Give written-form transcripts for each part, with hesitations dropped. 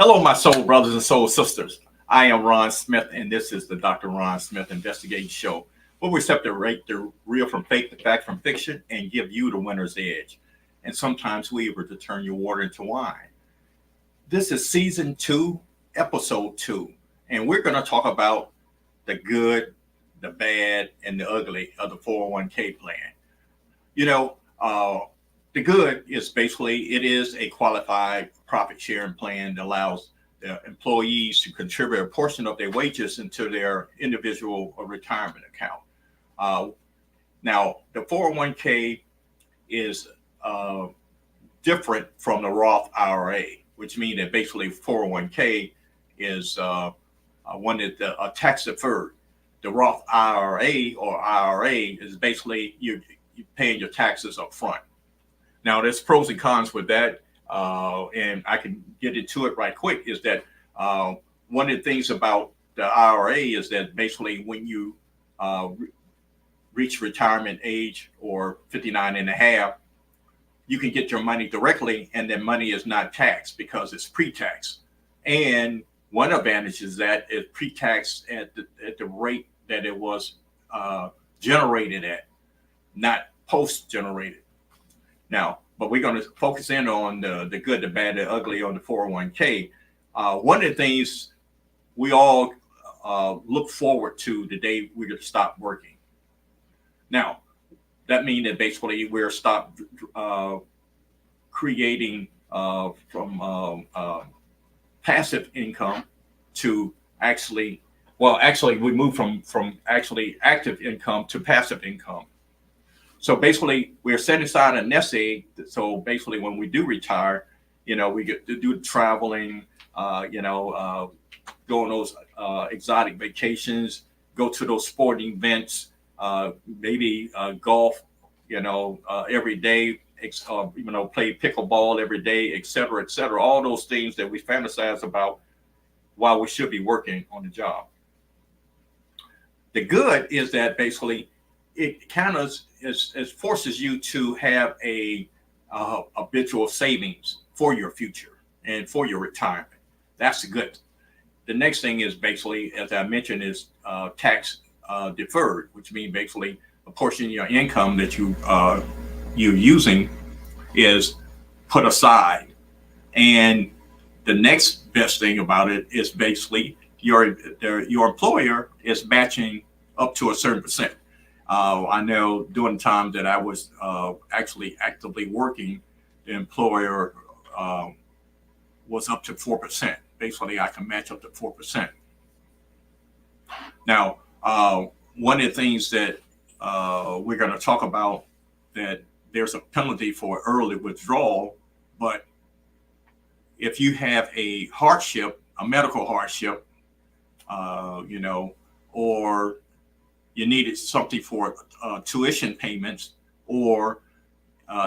Hello, my soul brothers and soul sisters. I am Ron Smith, and this is the Dr. Ron Smith Investigating Show, where we separate the real from fake, the fact from fiction, and give you the winner's edge. And sometimes we able to turn your water into wine. This is season 2, episode 2, and we're going to talk about the good, the bad, and the ugly of the 401k plan. You know, the good is basically it is a qualified profit sharing plan that allows the employees to contribute a portion of their wages into their individual retirement account. Now, the 401k is different from the Roth IRA, which means that basically 401k is one that tax deferred. The Roth IRA is basically you're paying your taxes up front. Now, there's pros and cons with that, and I can get into it right quick, is that one of the things about the IRA is that basically when you reach retirement age or 59 and a half, you can get your money directly, and then money is not taxed because it's pre-tax. And one advantage is that it's pre-taxed at the rate that it was generated at, not post-generated. Now, but we're going to focus in on the good, the bad, the ugly on the 401k. One of the things we all look forward to the day we're going to stop working. Now, that means that basically we're stopped creating from passive income to actually we move from actually active income to passive income. So basically, we're setting aside a nest egg. So basically, when we do retire, we get to do traveling, go on those exotic vacations, go to those sporting events, maybe golf, every day, play pickleball every day, et cetera, et cetera. All those things that we fantasize about while we should be working on the job. The good is that basically it kind of forces you to have a habitual savings for your future and for your retirement. That's the good. The next thing is basically, as I mentioned, is tax deferred, which means basically a portion of your income that you're using is put aside. And the next best thing about it is basically your employer is matching up to a certain percent. I know during the time that I was actually actively working, the employer was up to 4%. Basically, I can match up to 4%. Now, one of the things that we're going to talk about, that there's a penalty for early withdrawal, but if you have a hardship, a medical hardship, or you needed something for tuition payments, or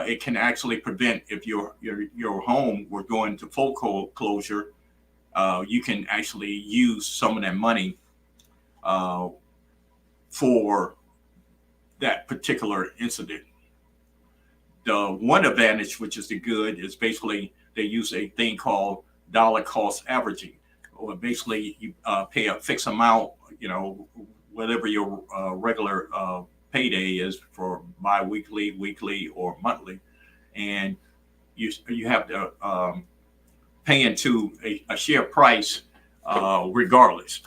it can actually prevent, if your home were going to full closure, you can actually use some of that money for that particular incident. The one advantage, which is the good, is basically they use a thing called dollar cost averaging, or basically you pay a fixed amount, whatever your regular payday is for bi-weekly, weekly, or monthly, and you have to pay into a share price regardless.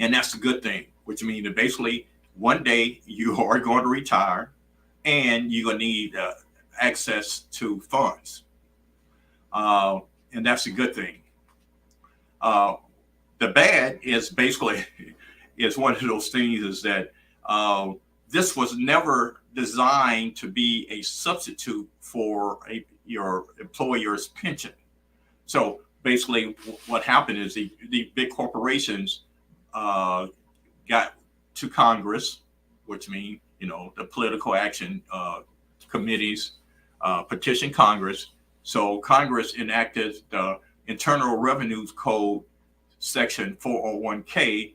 And that's a good thing, which means that basically one day you are going to retire and you're going to need access to funds. And that's a good thing. The bad is basically is one of those things is that this was never designed to be a substitute for your employer's pension. So basically what happened is the big corporations got to Congress, which means, the political action committees petitioned Congress. So Congress enacted the Internal Revenue Code Section 401k,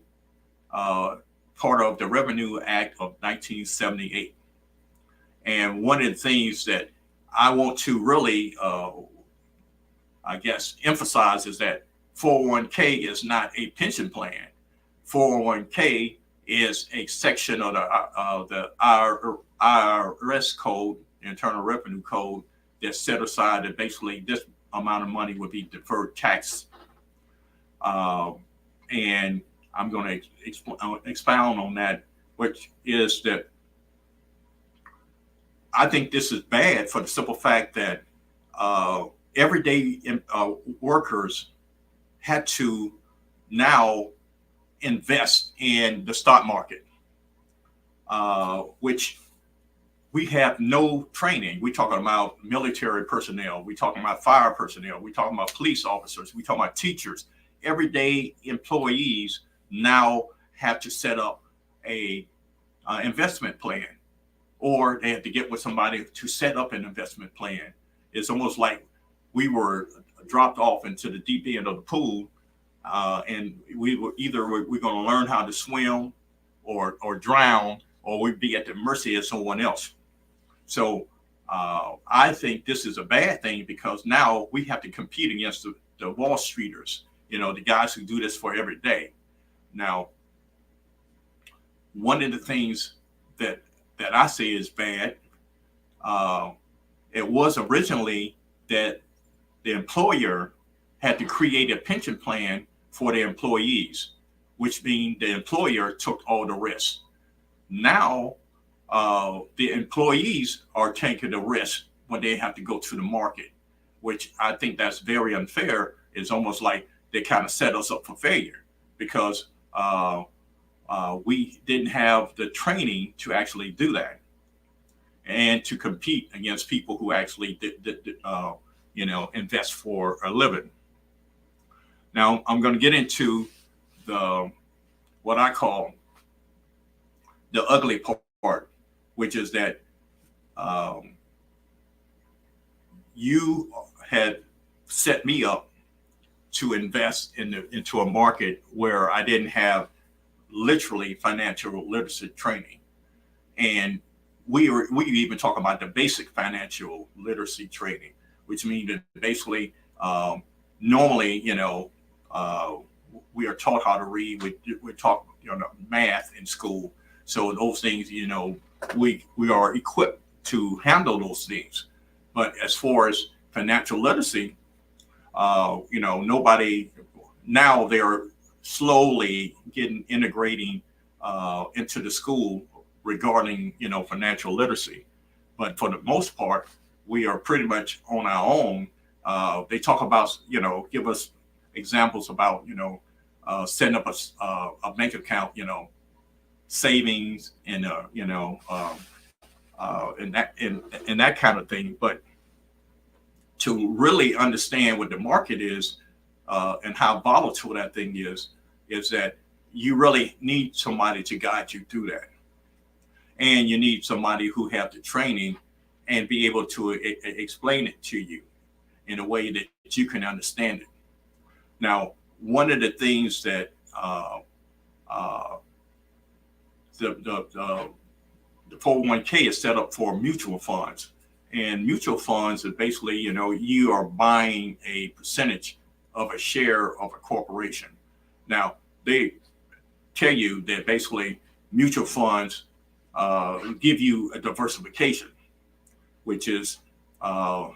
part of the Revenue Act of 1978. And one of the things that I want to really I guess, emphasize is that 401k is not a pension plan. 401k is a section of the IRS code, Internal Revenue Code, that's set aside that basically this amount of money would be deferred tax. And I'm going to expound on that, which is that I think this is bad for the simple fact that everyday workers had to now invest in the stock market, which we have no training. We're talking about military personnel. We're talking about fire personnel. We're talking about police officers. We're talking about teachers. Everyday employees now have to set up a investment plan, or they have to get with somebody to set up an investment plan. It's almost like we were dropped off into the deep end of the pool, and we're going to learn how to swim or drown, or we'd be at the mercy of someone else. So I think this is a bad thing, because now we have to compete against the Wall Streeters, the guys who do this for every day. Now, one of the things that I say is bad, it was originally that the employer had to create a pension plan for their employees, which means the employer took all the risk. Now, the employees are taking the risk when they have to go to the market, which I think that's very unfair. It's almost like they kind of set us up for failure, because we didn't have the training to actually do that and to compete against people who actually invest for a living. Now, I'm going to get into what I call the ugly part, which is that you had set me up to invest into a market where I didn't have literally financial literacy training. And we even talk about the basic financial literacy training, which means that basically normally, we are taught how to read. We're taught math in school. So those things, we are equipped to handle those things. But as far as financial literacy, nobody, now they're slowly integrating into the school regarding, financial literacy. But for the most part, we are pretty much on our own. They talk about, give us examples about, setting up a bank account, savings and, and that kind of thing. But to really understand what the market is and how volatile that thing is that you really need somebody to guide you through that. And you need somebody who have the training and be able to explain it to you in a way that you can understand it. Now, one of the things that the 401k is set up for mutual funds. And mutual funds is basically, you are buying a percentage of a share of a corporation. Now, they tell you that basically mutual funds give you a diversification, which is not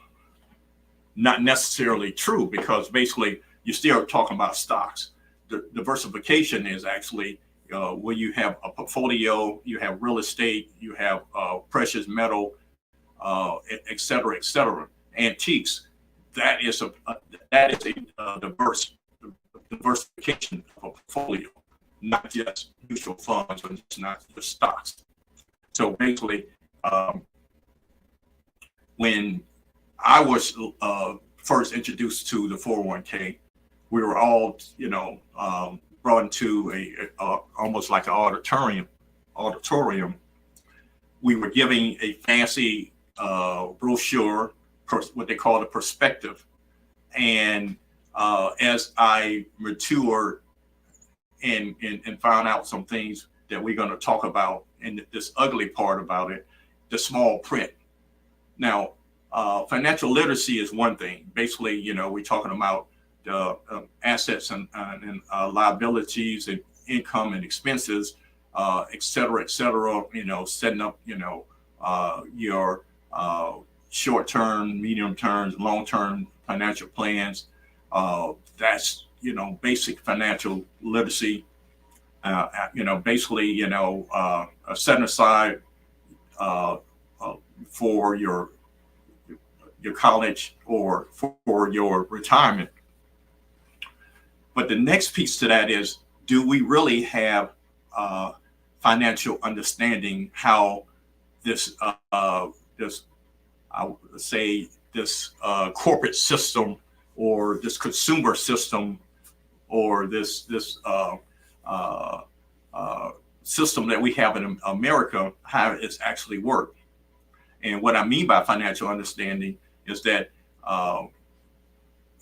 necessarily true, because basically you're still talking about stocks. The diversification is actually where you have a portfolio, you have real estate, you have precious metal, et cetera, antiques. That is a diversification of a portfolio, not just mutual funds or not just stocks. So basically, when I was first introduced to the 401k, we were all, brought into a almost like an auditorium. We were giving a fancy brochure, what they call the perspective. And as I matured and found out some things that we're going to talk about, and this ugly part about it, the small print. Now, financial literacy is one thing. Basically, we're talking about the assets and liabilities and income and expenses, et cetera, et cetera. Setting up, your short-term, medium-term, long-term financial plans. That's basic financial literacy. Basically, setting aside uh, for your college or for your retirement. But the next piece to that is, do we really have financial understanding how this this I would say this corporate system or this consumer system or this uh, uh, system that we have in America, how it's actually worked. And what I mean by financial understanding is that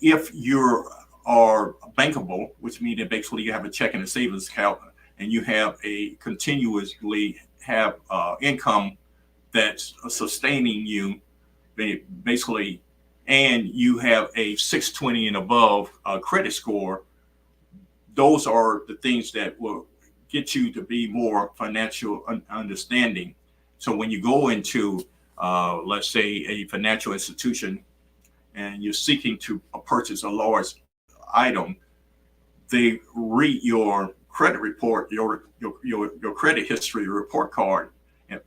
if you are bankable, which means that basically you have a checking and savings account and you have a continuously have income that's sustaining you, basically, and you have a 620 and above credit score, those are the things that will get you to be more financial understanding. So when you go into, let's say, a financial institution and you're seeking to purchase a large item, they read your credit report, your credit history report card,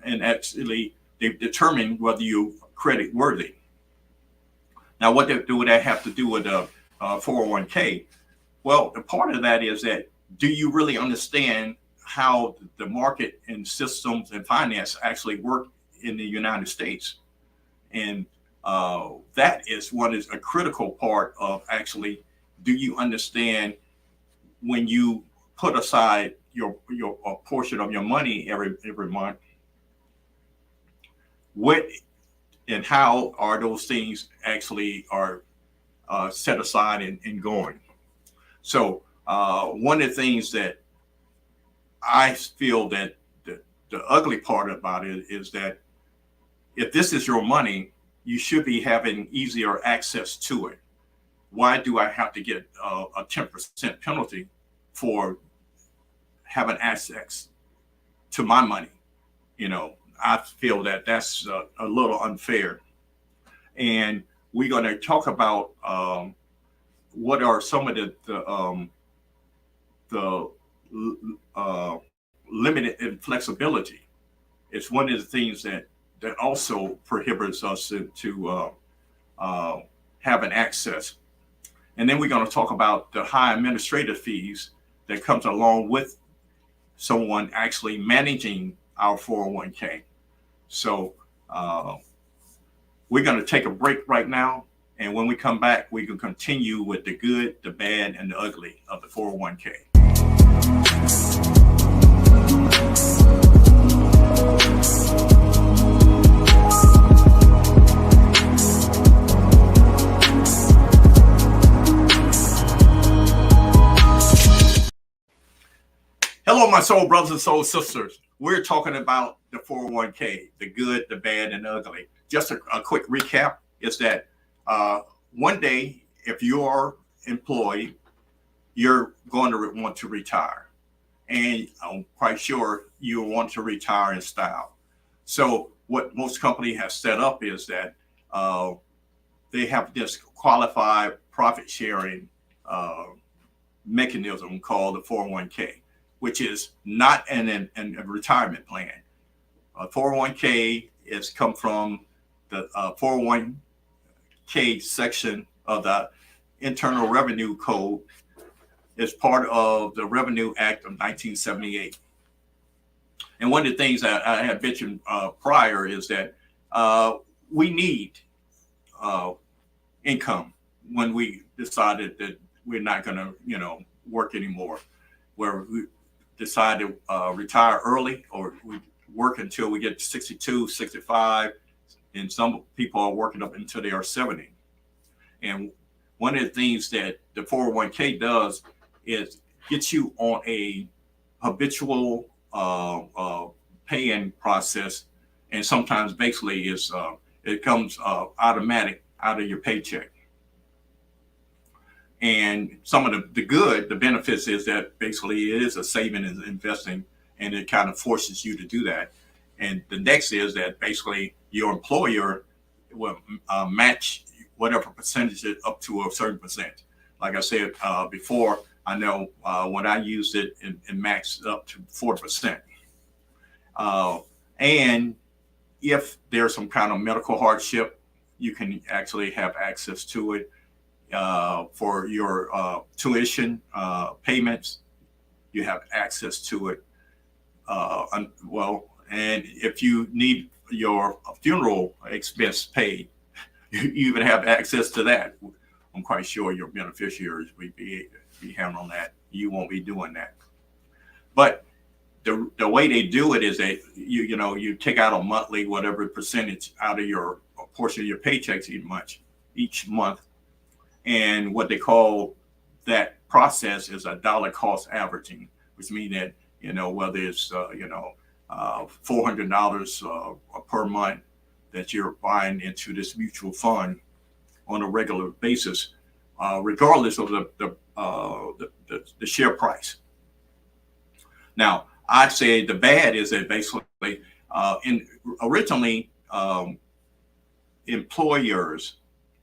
and actually they determine whether you're credit worthy. Now, what would that have to do with a 401k? Well, a part of that is that, do you really understand how the market and systems and finance actually work in the United States? And that is what is a critical part of actually, do you understand when you put aside your a portion of your money every month, what and how are those things actually are set aside and going? So one of the things that I feel that the ugly part about it is that if this is your money, you should be having easier access to it. Why do I have to get a 10% penalty for having access to my money? I feel that that's a little unfair. And we're going to talk about what are some of the limited inflexibility. It's one of the things that also prohibits us to having access. And then we're going to talk about the high administrative fees that comes along with someone actually managing our 401k. So we're going to take a break right now. And when we come back, we can continue with the good, the bad, and the ugly of the 401k. Hello, my soul brothers and soul sisters. We're talking about the 401k, the good, the bad, and the ugly. Just a quick recap is that one day, if you're employed, you're going to want to retire. And I'm quite sure you want to retire in style. So what most companies have set up is that they have this qualified profit sharing mechanism called the 401k, which is not a retirement plan. 401k is come from the 401k section of the Internal Revenue Code. It's part of the Revenue Act of 1978. And one of the things that I had mentioned prior is that we need income when we decided that we're not going to, work anymore, where we decide to retire early, or we work until we get 62, 65, and some people are working up until they are 70. And one of the things that the 401k does is get you on a habitual paying process, and sometimes basically is It comes automatic out of your paycheck. And some of the benefits is that basically it is a saving and investing, and it kind of forces you to do that. And the next is that basically your employer will match whatever percentage it up to a certain percent. Like I said before, I know when I used it, it maxed up to 4%. And if there's some kind of medical hardship, you can actually have access to it. For your tuition payments, you have access to it. And if you need your funeral expense paid, you even have access to that. I'm quite sure your beneficiaries will be handling that. You won't be doing that. But the way they do it is that you take out a monthly whatever percentage out of your portion of your paychecks each month. And what they call that process is a dollar cost averaging, which means that, whether it's, $400 per month that you're buying into this mutual fund on a regular basis, regardless of the share price. Now, I'd say the bad is that basically, originally, employers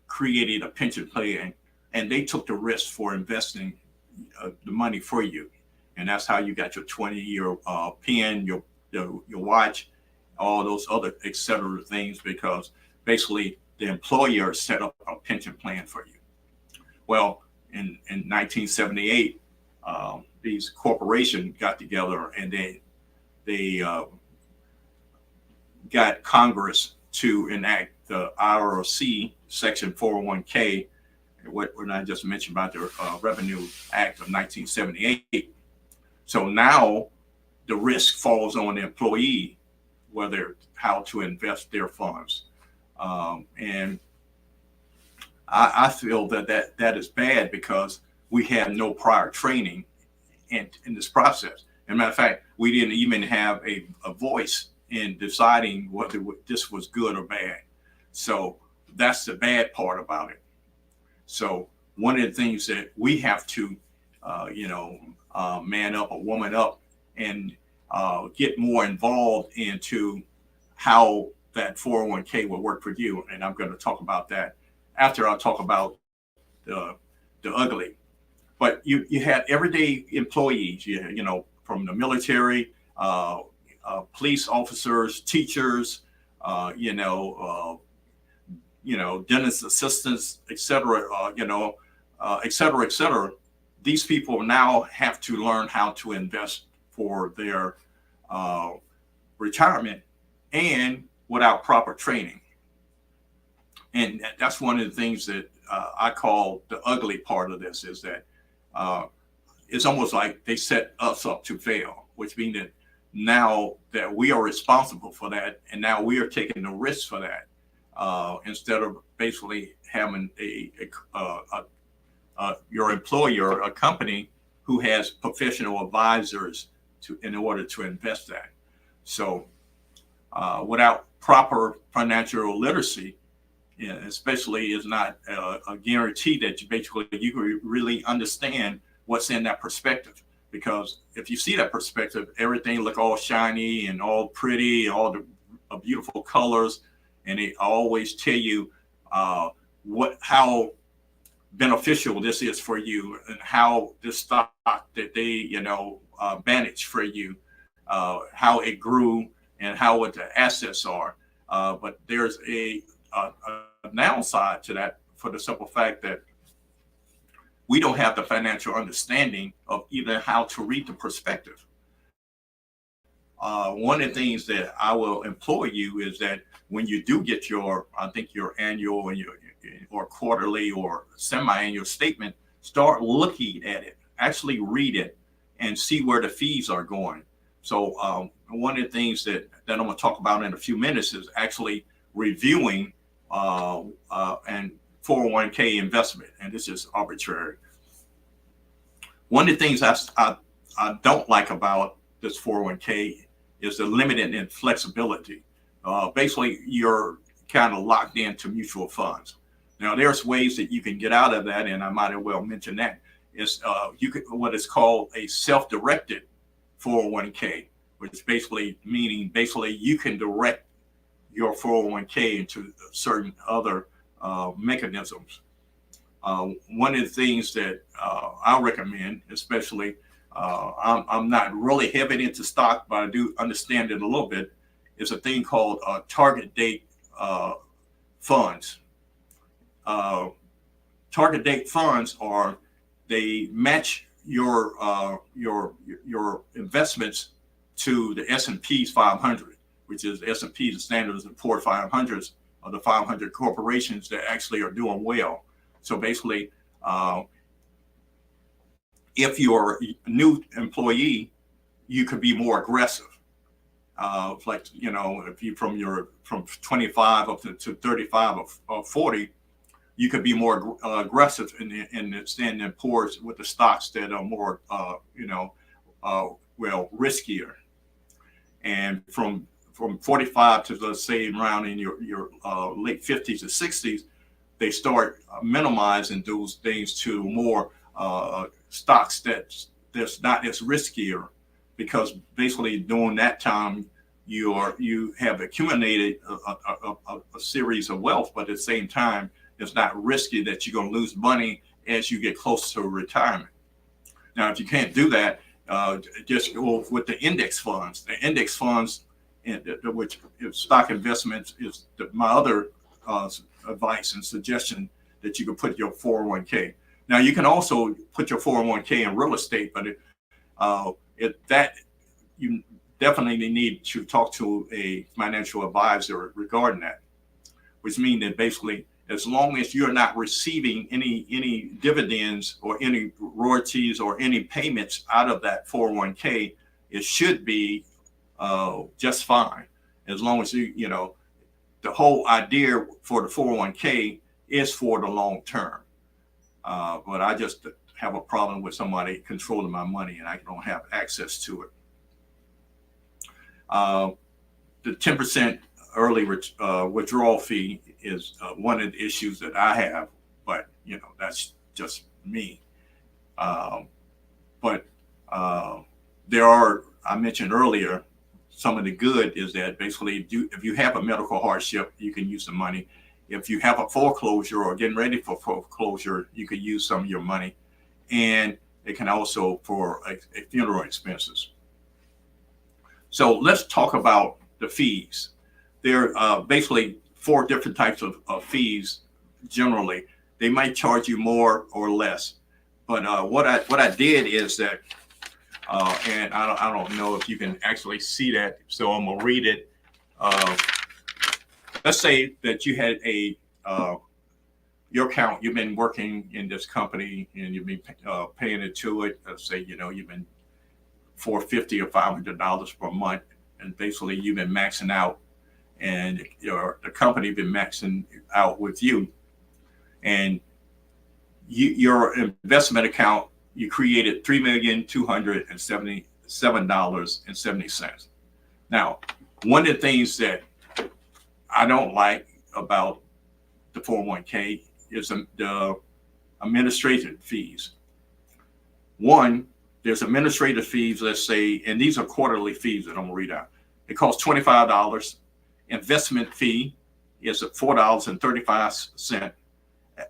created a pension plan, and they took the risk for investing the money for you, and that's how you got your 20-year pen, your watch, all those other etc. things, because basically the employer set up a pension plan for you. Well, in 1978, these corporations got together and they got Congress to enact the IRC Section 401k, what I just mentioned about the Revenue Act of 1978. So now the risk falls on the employee, how to invest their funds. And I feel that is bad because we have no prior training in this process. As a matter of fact, we didn't even have a voice in deciding whether this was good or bad. So that's the bad part about it. So one of the things that we have to, man up or woman up and get more involved into how that 401k will work for you. And I'm going to talk about that after I talk about the ugly. But you had everyday employees, from the military, police officers, teachers, dentist assistants, et cetera, et cetera, et cetera. These people now have to learn how to invest for their retirement, and without proper training. And that's one of the things that I call the ugly part of this, is that it's almost like they set us up to fail, which means that now that we are responsible for that, and now we are taking the risk for that, instead of basically having your employer, a company who has professional advisors in order to invest that. So without proper financial literacy, especially, is not a guarantee that you really understand what's in that perspective. Because if you see that perspective, everything look all shiny and all pretty, all the beautiful colors, and they always tell you how beneficial this is for you, and how this stock that they manage for you, how it grew, and what the assets are. But there's a downside to that, for the simple fact that we don't have the financial understanding of even how to read the perspective. One of the things that I will implore you is that when you do get your annual and or quarterly or semi-annual statement, start looking at it, actually read it, and see where the fees are going. So one of the things that I'm going to talk about in a few minutes is actually reviewing and 401k investment, and this is arbitrary. One of the things I don't like about this 401k is the limited in flexibility. Basically, you're kind of locked into mutual funds. Now, there's ways that you can get out of that, and I might as well mention that. Is you could what is called a self-directed 401k, which is basically meaning you can direct your 401k into certain other mechanisms. One of the things that I recommend, especially, I'm not really heavy into stock, but I do understand it a little bit, is a thing called target date funds. Target date funds they match your investments to the S&P's 500, which is S&P, the Standard & Poor's 500s, of the 500 corporations that actually are doing well. So basically, if you're a new employee, you could be more aggressive. Like, if you from 25 up to 35 or 40, you could be more aggressive in the Standard & Poor's with the stocks that are more, riskier. And from 45 to, let's say, around in your late 50s or 60s, they start minimizing those things to more stocks that's not as riskier, because basically during that time you have accumulated a series of wealth, but at the same time it's not risky that you're going to lose money as you get close to retirement. Now, if you can't do that, just go with the index funds. The index funds, which stock investments is my other advice and suggestion, that you can put your 401k. Now, you can also put your 401k in real estate, but you definitely need to talk to a financial advisor regarding that, which means that basically, as long as you're not receiving any dividends or any royalties or any payments out of that 401k, it should be just fine. As long as the whole idea for the 401k is for the long term. But I just have a problem with somebody controlling my money and I don't have access to it. The 10% early withdrawal fee is one of the issues that I have, but that's just me. But there are, I mentioned earlier, some of the good is that basically if you have a medical hardship, you can use the money. If you have a foreclosure or getting ready for foreclosure, you could use some of your money. And it can also for funeral expenses. So let's talk about the fees. There are basically 4 different types of fees. Generally, they might charge you more or less. But what I did is that, and I don't know if you can actually see that, so I'm gonna read it. Let's say that you had your account. You've been working in this company and you've been paying into it. Let's say you've been $450 or $500 per month, and basically you've been maxing out, and the company been maxing out with you, and your investment account, you created $3,277.70. Now, one of the things that I don't like about the 401k is the administrative fees. One, there's administrative fees, let's say, and these are quarterly fees that I'm gonna read out. It costs $25. Investment fee is at $4.35.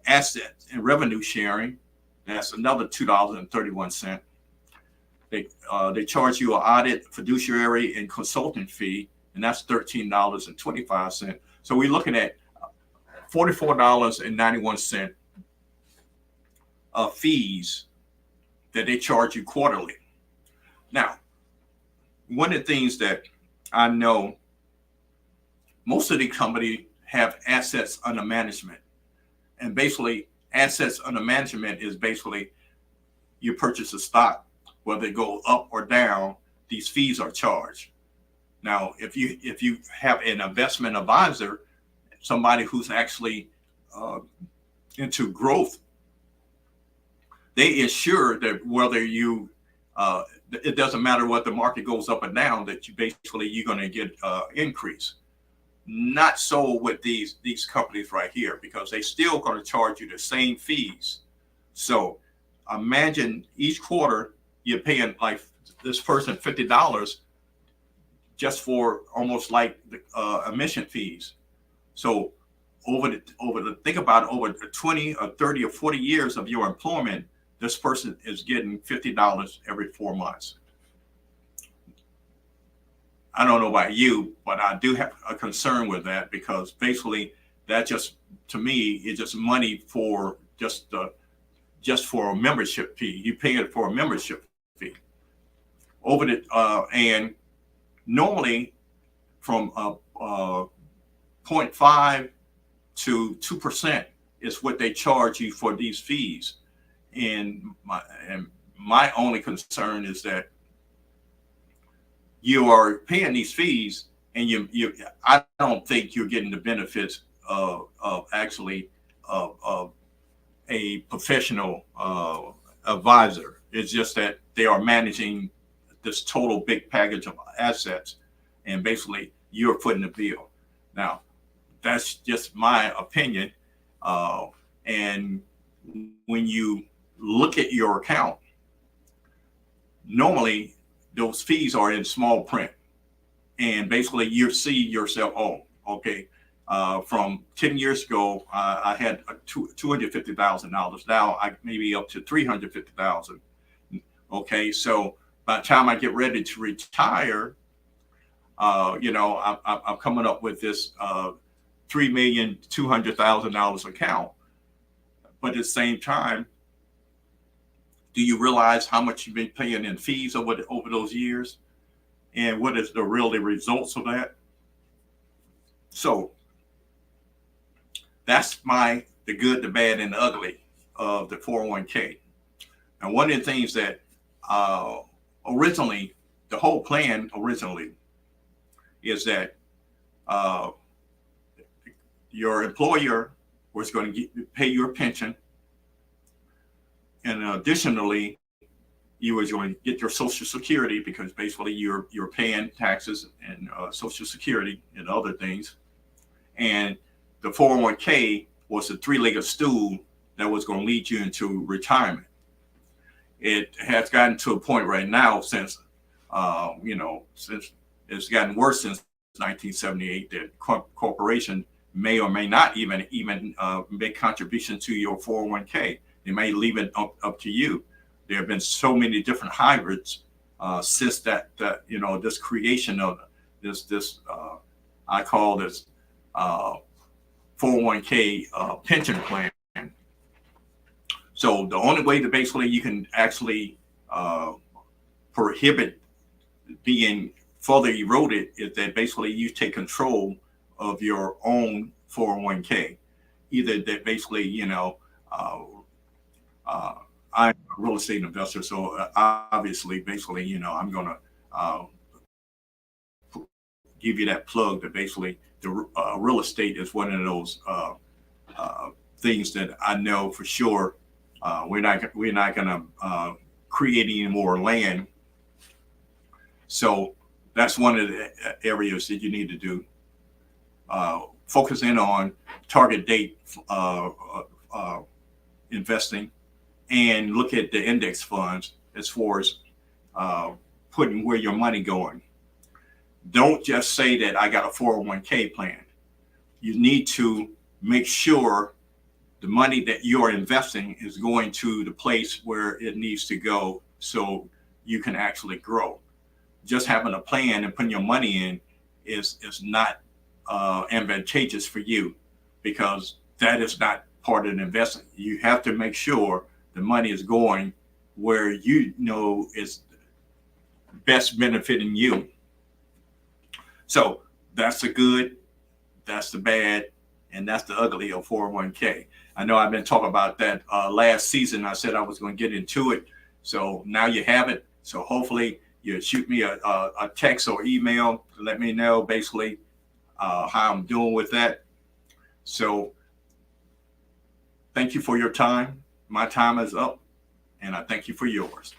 Asset and revenue sharing, that's another $2.31. They charge you an audit, fiduciary, and consulting fee, and that's $13.25. So we're looking at $44.91 of fees that they charge you quarterly. Now, one of the things that I know, most of the companies have assets under management. And basically, assets under management is basically you purchase a stock, whether it go up or down, these fees are charged. Now, if you have an investment advisor, somebody who's actually into growth, they ensure that whether it doesn't matter what the market goes up and down, that you're going to get increase. Not so with these companies right here, because they still going to charge you the same fees. So imagine each quarter you're paying like this person $50 just for almost like the admission fees. So think about it, over 20 or 30 or 40 years of your employment, this person is getting $50 every 4 months. I don't know about you, but I do have a concern with that, because basically that just, to me, is just money for just for a membership fee. You pay it for a membership fee over the and normally from 0.5 to 2% is what they charge you for these fees. And my only concern is that you are paying these fees, and I don't think you're getting the benefits of actually of a professional advisor. It's just that they are managing this total big package of assets, and basically you're footing the bill. Now, that's just my opinion. And when you look at your account, normally those fees are in small print, and basically you see yourself, oh, okay, from 10 years ago, I had $250,000. Now I maybe up to $350,000. Okay, so by the time I get ready to retire, I'm coming up with this $3,200,000 account. But at the same time, do you realize how much you've been paying in fees over those years, and what is the really results of that? So that's the good, the bad, and the ugly of the 401k. And one of the things that originally, the whole plan originally is that your employer was going to pay your pension, and additionally, you was going to get your Social Security, because basically you're paying taxes and Social Security and other things. And the 401k was a three-legged stool that was going to lead you into retirement. It has gotten to a point right now, since it's gotten worse since 1978, that corporation may or may not even make contributions to your 401k. They may leave it up to you. There have been so many different hybrids since that this creation of this I call this 401k pension plan. So the only way that basically you can actually prohibit being further eroded is that basically you take control of your own 401k. Either that basically, I'm a real estate investor, so obviously, basically, I'm going to give you that plug that basically the real estate is one of those things that I know for sure we're not going to create any more land. So that's one of the areas that you need to do. Focus in on target date investing, and look at the index funds as far as putting where your money going. Don't just say that I got a 401k plan. You need to make sure the money that you're investing is going to the place where it needs to go, so you can actually grow. Just having a plan and putting your money in is not advantageous for you, because that is not part of the investment. You have to make sure the money is going where is best benefiting you. So that's the good, that's the bad, and that's the ugly of 401k. I know I've been talking about that last season. I said I was going to get into it. So now you have it. So hopefully you shoot me a text or email to let me know basically how I'm doing with that. So thank you for your time. My time is up, and I thank you for yours.